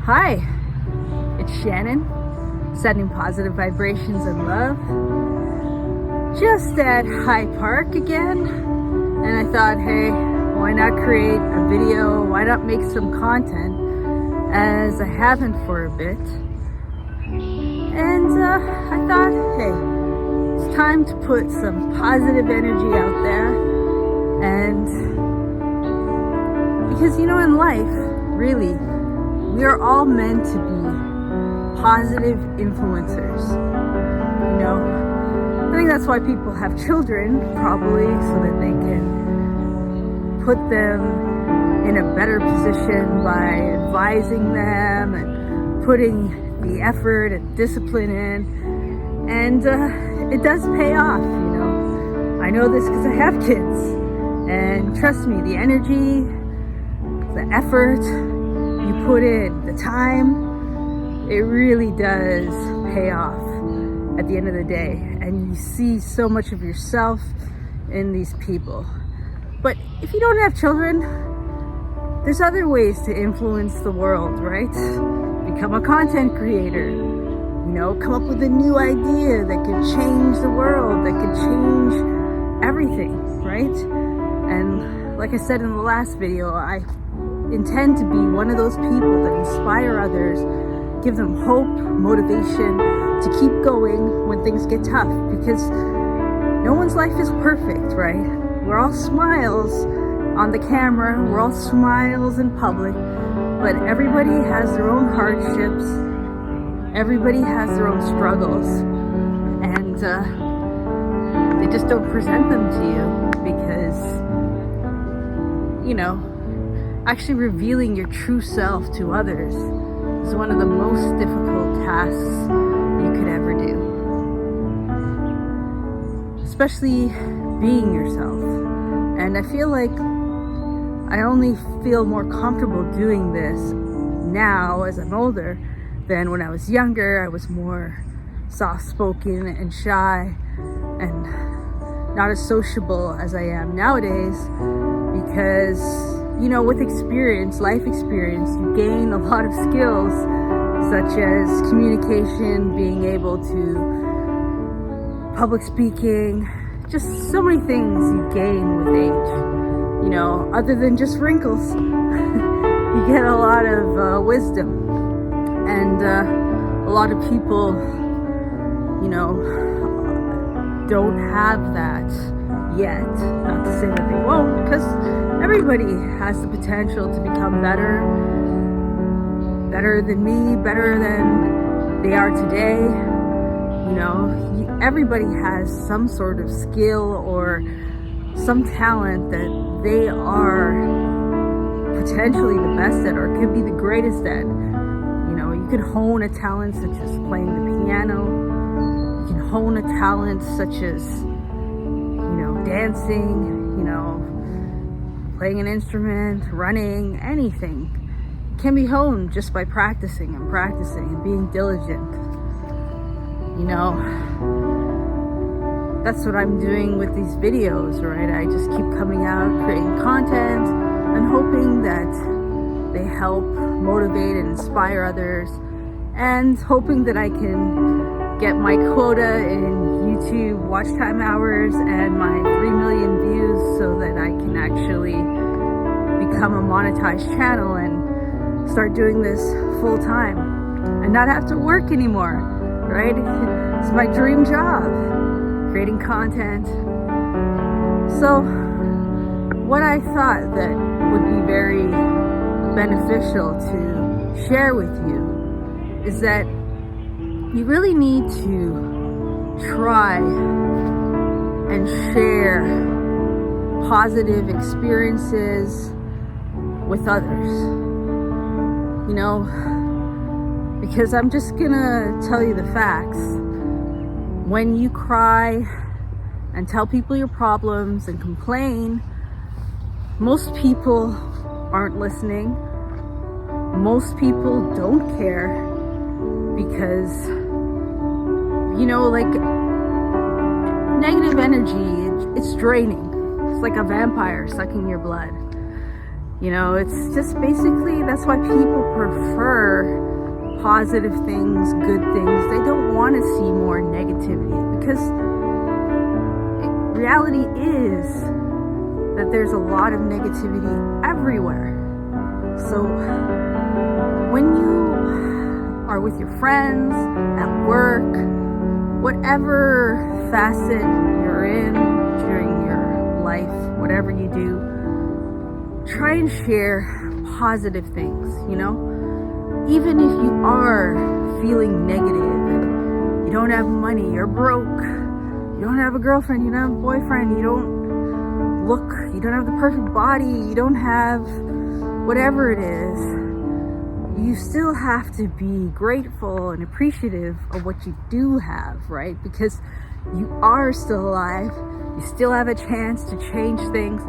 Hi, it's Shannon, sending positive vibrations and love. Just at High Park again, and I thought, hey, why not create a video? Why not make some content, as I haven't for a bit. And I thought, hey, it's time to put some positive energy out there. And because, in life, really, we are all meant to be positive influencers. I think that's why people have children, probably, so that they can put them in a better position by advising them and putting the effort and discipline in. And it does pay off, I know this because I have kids. And trust me, the energy, the effort you put in, the time, it really does pay off at the end of the day. And you see so much of yourself in these people. But if you don't have children, there's other ways to influence the world, right? Become a content creator, come up with a new idea that could change the world, that could change everything, right? And like I said in the last video, I intend to be one of those people that inspire others, give them hope, motivation to keep going when things get tough, because no one's life is perfect, right? We're all smiles on the camera, we're all smiles in public, but everybody has their own hardships, everybody has their own struggles, and they just don't present them to you because, actually revealing your true self to others is one of the most difficult tasks you could ever do. Especially being yourself. And I feel like I only feel more comfortable doing this now as I'm older than when I was younger. I was more soft-spoken and shy and not as sociable as I am nowadays, because with experience, life experience, you gain a lot of skills such as communication, being able to public speaking, just so many things you gain with age, other than just wrinkles. You get a lot of wisdom, and a lot of people, don't have that yet. Not to say that they won't, because everybody has the potential to become better than me, better than they are today. Everybody has some sort of skill or some talent that they are potentially the best at, or could be the greatest at. You can hone a talent such as playing the piano. You can hone a talent such as, dancing, playing an instrument, running, anything can be honed just by practicing and being diligent. That's what I'm doing with these videos, right? I just keep coming out, creating content, and hoping that they help motivate and inspire others, and hoping that I can get my quota in YouTube watch time hours and my 3 million views, so that I can actually become a monetized channel and start doing this full time and not have to work anymore, right? It's my dream job, creating content. So what I thought that would be very beneficial to share with you is that you really need to try and share positive experiences with others, because I'm just gonna tell you the facts. When you cry and tell people your problems and complain, most people aren't listening. Most people don't care, because negative energy, it's draining. It's like a vampire sucking your blood. You know, it's just basically, that's why people prefer positive things, good things. They don't want to see more negativity, because reality is that there's a lot of negativity everywhere. So when you are with your friends, at work, whatever facet you're in during your life, whatever you do, try and share positive things, you know? Even if you are feeling negative and you don't have money, you're broke, you don't have a girlfriend, you don't have a boyfriend, you don't have the perfect body, you don't have whatever it is, you still have to be grateful and appreciative of what you do have, right? Because you are still alive, you still have a chance to change things.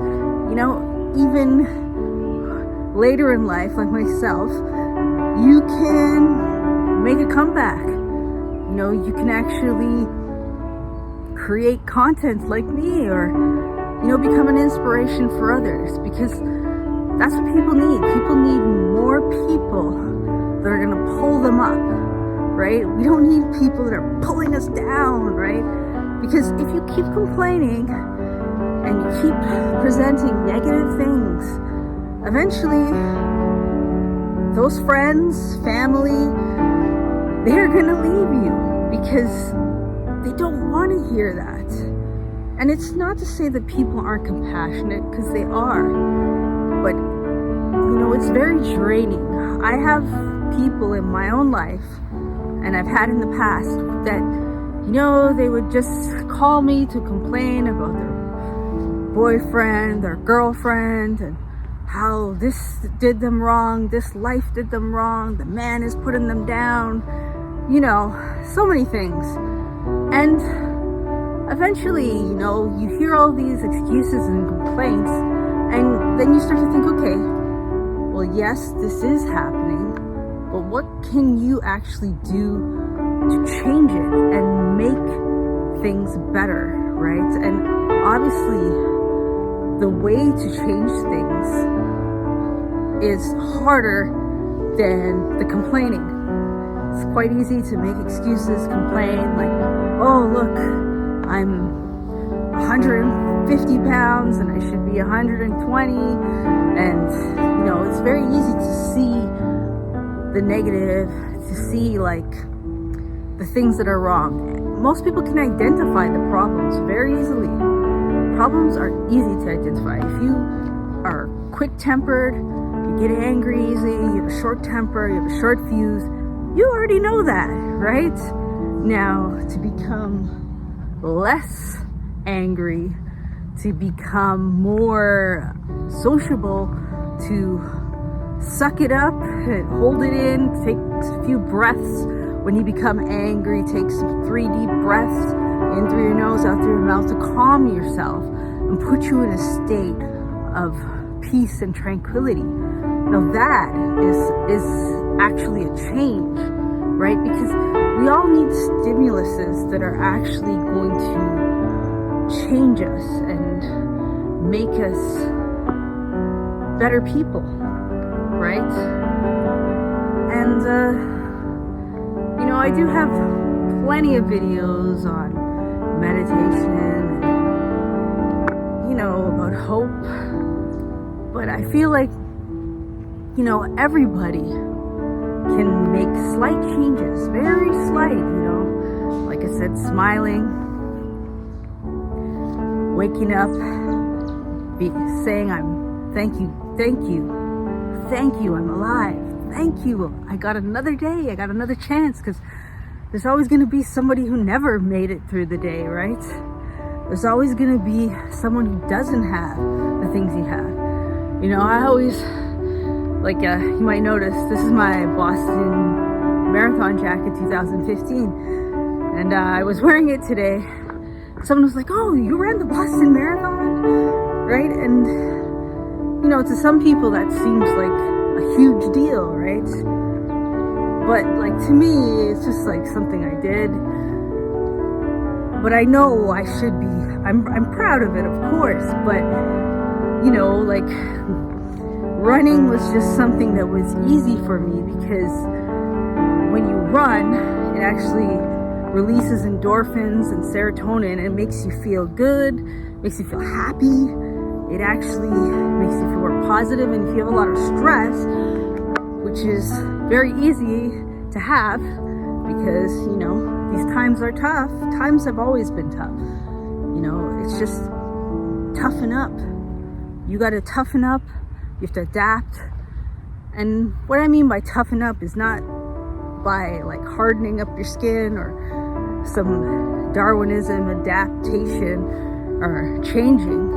You know, even later in life, like myself, you can make a comeback. You know, you can actually create content like me, or, you know, become an inspiration for others, because that's what people need. People need more people that are gonna pull them up, right? We don't need people that are pulling us down, right? Because if you keep complaining and you keep presenting negative things, eventually those friends, family, they're gonna leave you because they don't want to hear that. And it's not to say that people aren't compassionate, because they are, but you know, it's very draining. I have people in my own life, and I've had in the past, that, you know, they would just call me to complain about their boyfriend, their girlfriend, and how this did them wrong, this life did them wrong, the man is putting them down, you know, so many things. And eventually, you know, you hear all these excuses and complaints, and then you start to think, okay, well, yes, this is happening, but what can you actually do to change it and make things better, right? And obviously, the way to change things is harder than the complaining. It's quite easy to make excuses, complain, like, oh, look, I'm 150 pounds and I should be 120. And, you know, it's very easy to see the negative, to see like the things that are wrong. Most people can identify the problems very easily. Problems are easy to identify. If you are quick-tempered, you get angry easy, you have a short temper, you have a short fuse, you already know that, right? Now, to become less angry, to become more sociable, to suck it up and hold it in, take a few breaths. When you become angry, take some 3 deep breaths in through your nose, out through your mouth, to calm yourself and put you in a state of peace and tranquility. Now that is actually a change, right? Because we all need stimuluses that are actually going to change us and make us better people, right? And you know, I do have plenty of videos on meditation and, you know, about hope, but I feel like, you know, everybody can make slight changes, very slight, you know, like I said, smiling, waking up, saying thank you, I'm alive. Thank you, I got another day, I got another chance, because there's always going to be somebody who never made it through the day, right? There's always going to be someone who doesn't have the things you have. You know, I always, like, you might notice, this is my Boston Marathon jacket 2015, and I was wearing it today. Someone was like, oh, you ran the Boston Marathon, right? And, you know, to some people that seems like a huge deal, right? But like, to me, it's just like something I did. But I know I should be, I'm proud of it, of course, but, you know, like, running was just something that was easy for me, because when you run, it actually releases endorphins and serotonin, and it makes you feel good, makes you feel happy. It actually makes you feel more positive. And if you have a lot of stress, which is very easy to have, because, you know, these times are tough. Times have always been tough. You know, it's just toughen up. You got to toughen up. You have to adapt. And what I mean by toughen up is not by like hardening up your skin or some Darwinism adaptation or changing.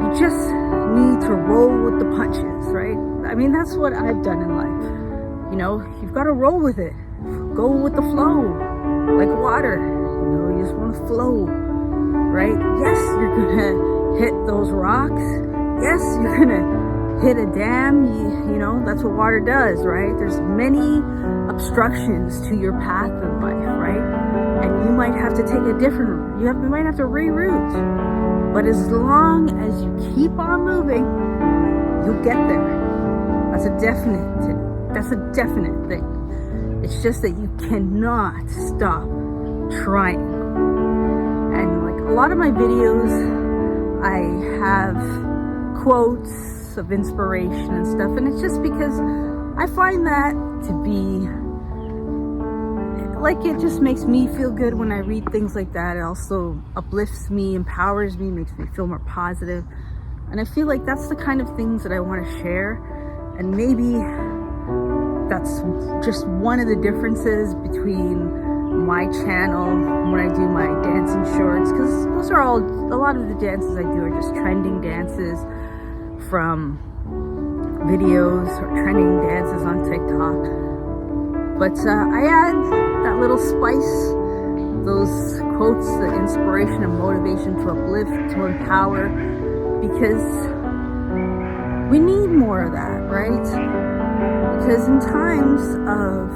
You just need to roll with the punches, right? I mean, that's what I've done in life. You know, you've got to roll with it. Go with the flow, like water. You know, you just want to flow, right? Yes, you're gonna hit those rocks. Yes, you're gonna hit a dam. You know, that's what water does, right? There's many obstructions to your path in life, right? And you might have to take a different, you might have to reroute. But as long as you keep on moving, you'll get there. That's a definite thing. It's just that you cannot stop trying. And like a lot of my videos, I have quotes of inspiration and stuff. And it's just because I find that to be, like, it just makes me feel good when I read things like that. It also uplifts me, empowers me, makes me feel more positive. And I feel like that's the kind of things that I want to share. And maybe that's just one of the differences between my channel when I do my dancing shorts, because those are all, a lot of the dances I do are just trending dances from videos or trending dances on TikTok. But I add that little spice, those quotes, the inspiration and motivation to uplift, to empower, because we need more of that, right? Because in times of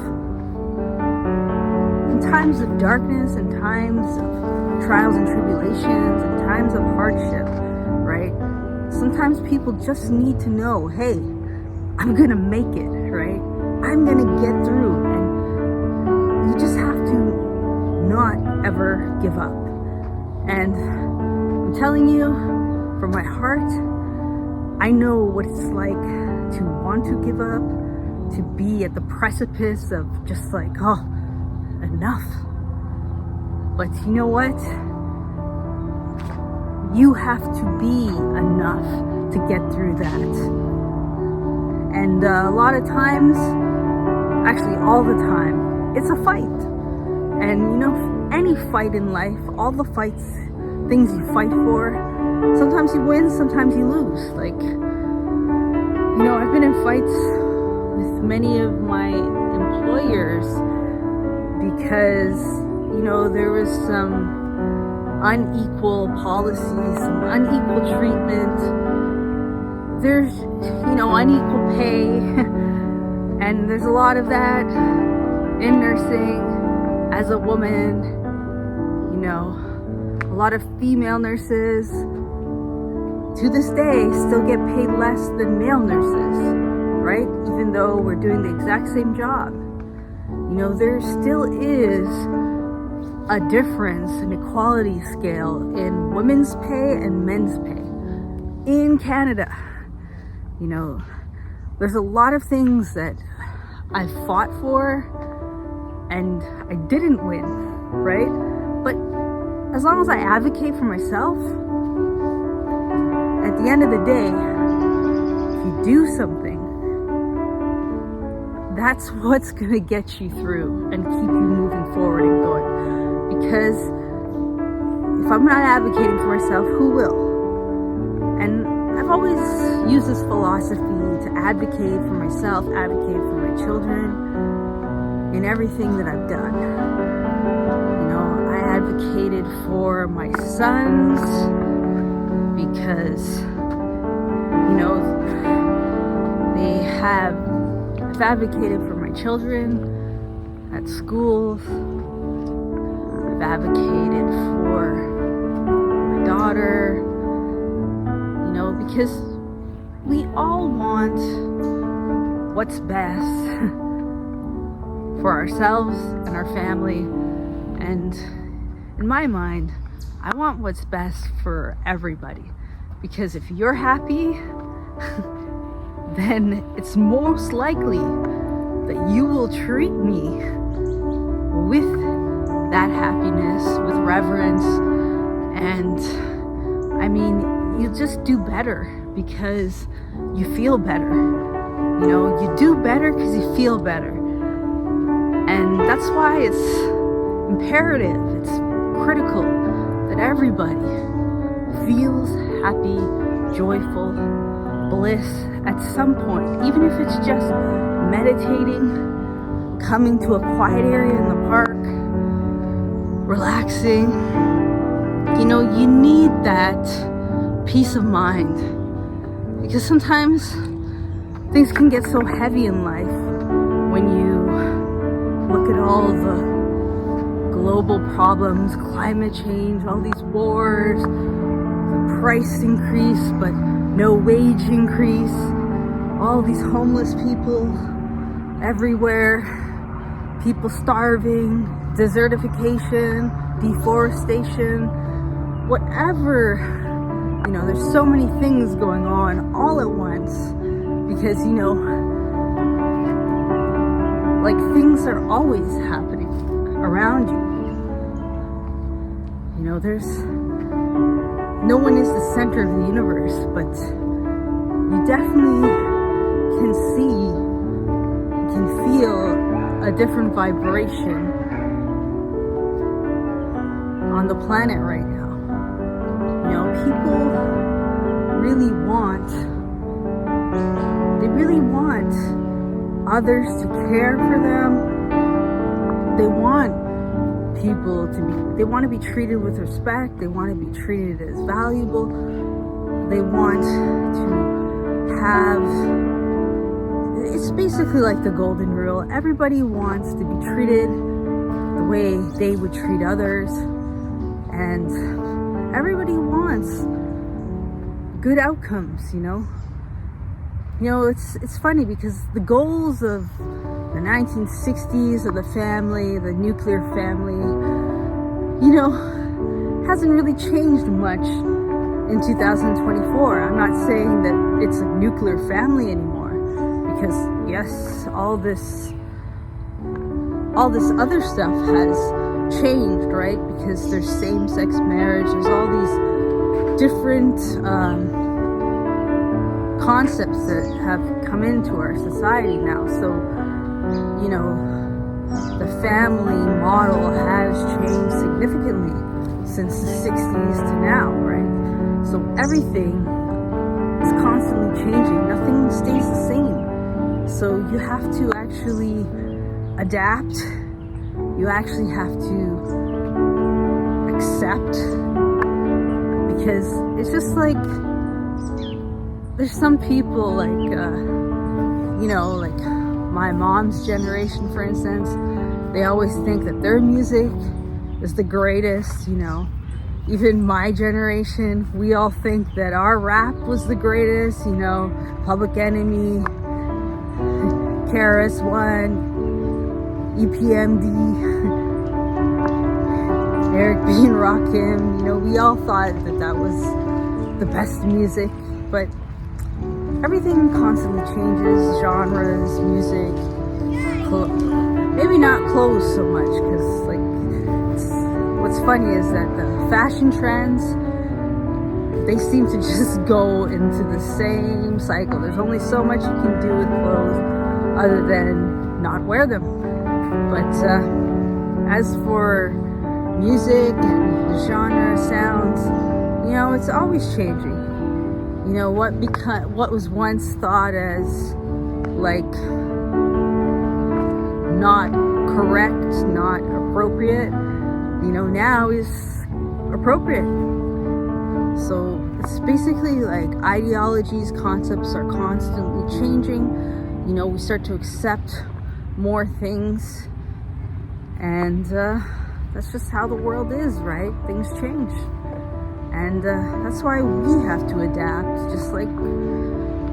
darkness, in times of trials and tribulations, in times of hardship, right? Sometimes people just need to know, hey, I'm gonna make it, right? I'm gonna get through. And you just have to not ever give up. And I'm telling you, from my heart, I know what it's like to want to give up, to be at the precipice of just like, oh, enough. But you know what? You have to be enough to get through that. And a lot of times, actually all the time, it's a fight. And you know, any fight in life, all the fights, things you fight for, sometimes you win, sometimes you lose. Like, you know, I've been in fights with many of my employers because, you know, there was some unequal policies, some unequal treatment. There's, you know, unequal pay, and there's a lot of that in nursing. As a woman, you know, a lot of female nurses to this day still get paid less than male nurses, right? Even though we're doing the exact same job. You know, there still is a difference, an equality scale in women's pay and men's pay in Canada. You know, there's a lot of things that I fought for and I didn't win, right? But as long as I advocate for myself, at the end of the day, if you do something, that's what's gonna get you through and keep you moving forward and going. Because if I'm not advocating for myself, who will? And I've always used this philosophy to advocate for myself, advocate for my children, in everything that I've done. You know, I advocated for my sons because, you know, I've advocated for my children at schools. I've advocated for my daughter, you know, because we all want what's best for ourselves and our family. And in my mind, I want what's best for everybody. Because if you're happy, then it's most likely that you will treat me with that happiness, with reverence. And I mean, you just do better because you feel better. You know, you do better because you feel better. And that's why it's imperative, it's critical that everybody feels happy, joyful, bliss at some point, even if it's just meditating, coming to a quiet area in the park, relaxing. You know, you need that peace of mind, because sometimes things can get so heavy in life when you look at all the global problems, climate change, all these wars, the price increase but no wage increase, all these homeless people everywhere, people starving, desertification, deforestation, whatever. You know, there's so many things going on all at once because, you know, like things are always happening around you. You know, no one is the center of the universe, but you definitely can see, can feel a different vibration on the planet right now. You know, people really want others to care for them. They want they want to be treated with respect. They want to be treated as valuable. They want to have, it's basically like the golden rule. Everybody wants to be treated the way they would treat others. And everybody wants good outcomes, you know. You know, it's funny because the goals of the 1960s of the family, the nuclear family, you know, hasn't really changed much in 2024. I'm not saying that it's a nuclear family anymore, because yes, all this other stuff has changed, right? Because there's same-sex marriage, there's all these different concepts that have come into our society now. So, you know, the family model has changed significantly since the 60s to now, right? So everything is constantly changing. Nothing stays the same. So you have to actually adapt. You actually have to accept, because it's just like, there's some people like, you know, like my mom's generation, for instance, they always think that their music is the greatest, you know. Even my generation, we all think that our rap was the greatest, you know, Public Enemy, KRS-One, EPMD, Eric B. and Rakim, you know, we all thought that was the best music, but everything constantly changes, genres, music, maybe not clothes so much, because like, what's funny is that the fashion trends, they seem to just go into the same cycle. There's only so much you can do with clothes other than not wear them. But as for music and genre, sounds, you know, it's always changing. You know, what was once thought as like not correct, not appropriate, you know, now is appropriate. So it's basically like ideologies, concepts are constantly changing. You know, we start to accept more things, and that's just how the world is, right? Things change. And that's why we have to adapt, just like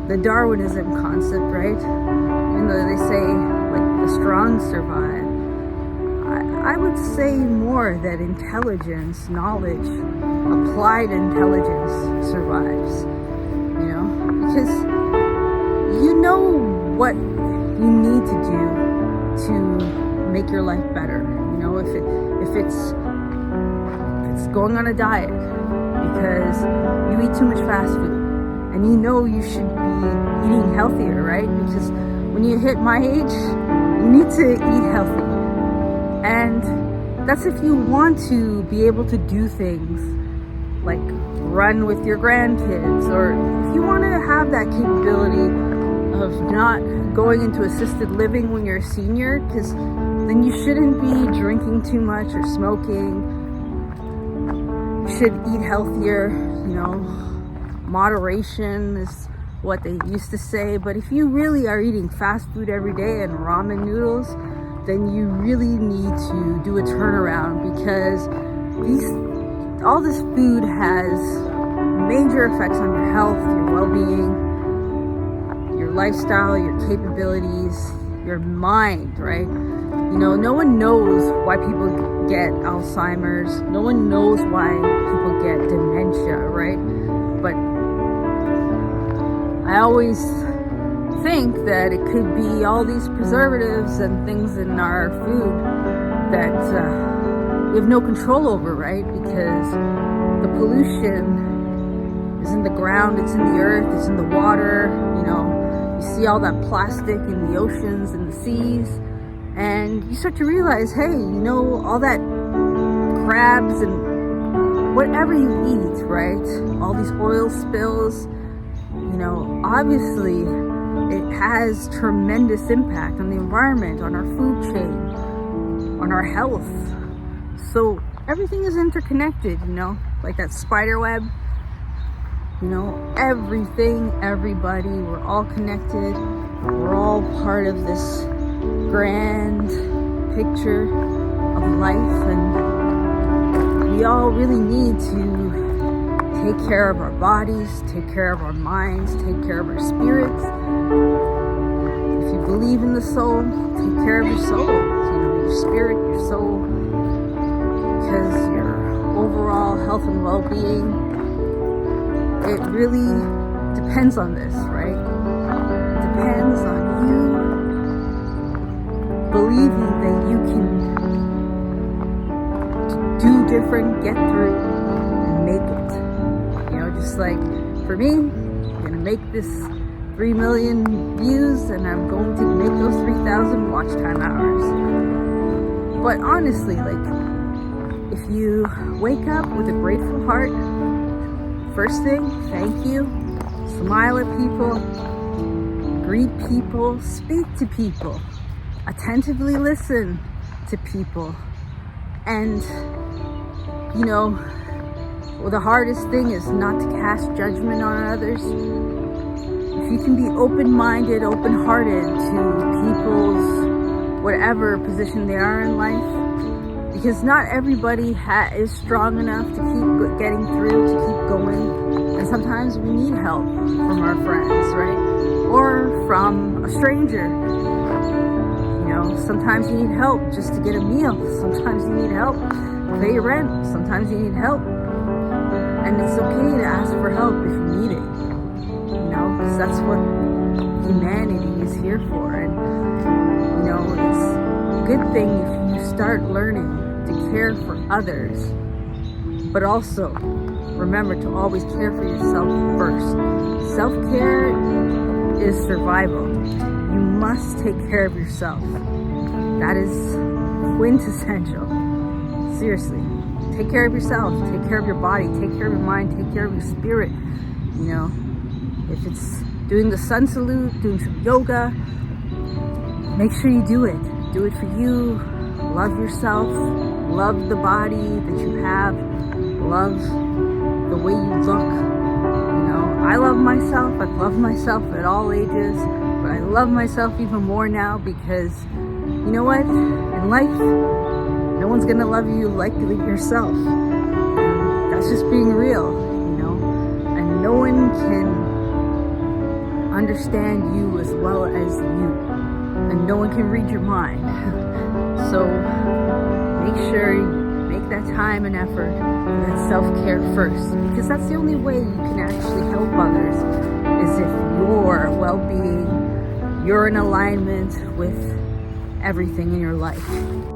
the Darwinism concept, right? Even though they say like the strong survive, I would say more that intelligence, knowledge, applied intelligence survives, you know, because you know what you need to do to make your life better. You know, if it's going on a diet because you eat too much fast food, and you know you should be eating healthier, right? Because when you hit my age, you need to eat healthy. And that's if you want to be able to do things like run with your grandkids, or if you want to have that capability of not going into assisted living when you're a senior, because then you shouldn't be drinking too much or smoking. You should eat healthier, you know. Moderation is what they used to say. But if you really are eating fast food every day and ramen noodles, then you really need to do a turnaround, because all this food has major effects on your health, your well-being, your lifestyle, your capabilities, your mind, right? You know, no one knows why people get Alzheimer's. No one knows why people get dementia, right? But I always think that it could be all these preservatives and things in our food that we have no control over, right? Because the pollution is in the ground, it's in the earth, it's in the water. You know, you see all that plastic in the oceans and the seas, and you start to realize, hey, you know, all that crabs and whatever you eat, right? All these oil spills, you know, obviously it has tremendous impact on the environment, on our food chain, on our health. So everything is interconnected, you know, like that spider web. You know, everything, everybody, we're all connected. We're all part of this grand picture of life, and we all really need to take care of our bodies, take care of our minds, take care of our spirits. If you believe in the soul, take care of your soul, you know, your spirit, your soul, because your overall health and well-being, it really depends on this, right? It depends on you believing that you can do different, get through, and make it. You know, just like for me, I'm gonna make this 3 million views, and I'm going to make those 3,000 watch time hours. But honestly, like, if you wake up with a grateful heart, first thing, thank you, smile at people, greet people, speak to people, attentively listen to people, and, you know, well, the hardest thing is not to cast judgment on others. If you can be open-minded, open-hearted to people's whatever position they are in life, because not everybody is strong enough to keep getting through, to keep going, and sometimes we need help from our friends, right? Or from a stranger. You know, sometimes you need help just to get a meal. Sometimes you need help to pay your rent. Sometimes you need help. And it's okay to ask for help if you need it, you know, because that's what humanity is here for. And, you know, it's a good thing if you start learning to care for others, but also remember to always care for yourself first. Self-care is survival. You must take care of yourself. That is quintessential. Seriously. Take care of yourself, take care of your body, take care of your mind, take care of your spirit. You know, if it's doing the sun salute, doing some yoga, make sure you do it. Do it for you. Love yourself. Love the body that you have. Love the way you look. You know, I love myself. I've loved myself at all ages, but I love myself even more now because, you know what? In life, no one's gonna love you like yourself. That's just being real, you know? And no one can understand you as well as you, and no one can read your mind. So make sure you make that time and effort for that self-care first, because that's the only way you can actually help others, is if your well-being, you're in alignment with everything in your life.